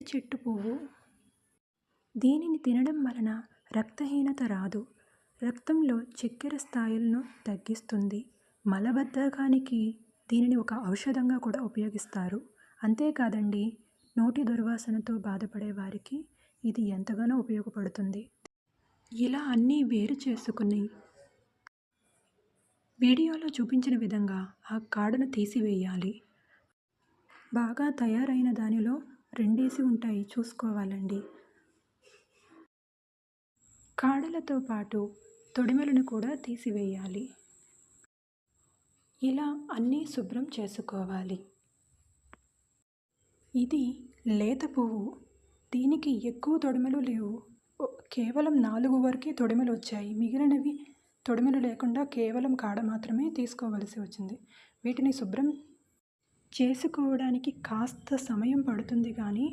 చెట్టు పువ్వు. దీనిని తినడం వలన రక్తహీనత రాదు. రక్తంలో చక్కెర స్థాయిలను తగ్గిస్తుంది. మలబద్ధకానికి దీనిని ఒక ఔషధంగా కూడా ఉపయోగిస్తారు. అంతేకాదండి, నోటి దుర్వాసనతో బాధపడే వారికి ఇది ఎంతగానో ఉపయోగపడుతుంది. ఇలా అన్నీ వేరు చేసుకుని వీడియోలో చూపించిన విధంగా ఆ కాడను తీసివేయాలి. బాగా తయారైన దానిలో రెండేసి ఉంటాయి, చూసుకోవాలండి. కాడలతో పాటు తొడిమెలను కూడా తీసివేయాలి. ఇలా అన్నీ శుభ్రం చేసుకోవాలి. ఇది లేత పువ్వు. దీనికి ఎక్కువ తొడిమెలు లేవు. కేవలం 4 వరకే తొడిమెలు వచ్చాయి. మిగిలినవి తొడిమెలు లేకుండా కేవలం కాడ మాత్రమే తీసుకోవలసి వచ్చింది. వీటిని శుభ్రం చేసుకోవడానికి కాస్త సమయం పడుతుంది కానీ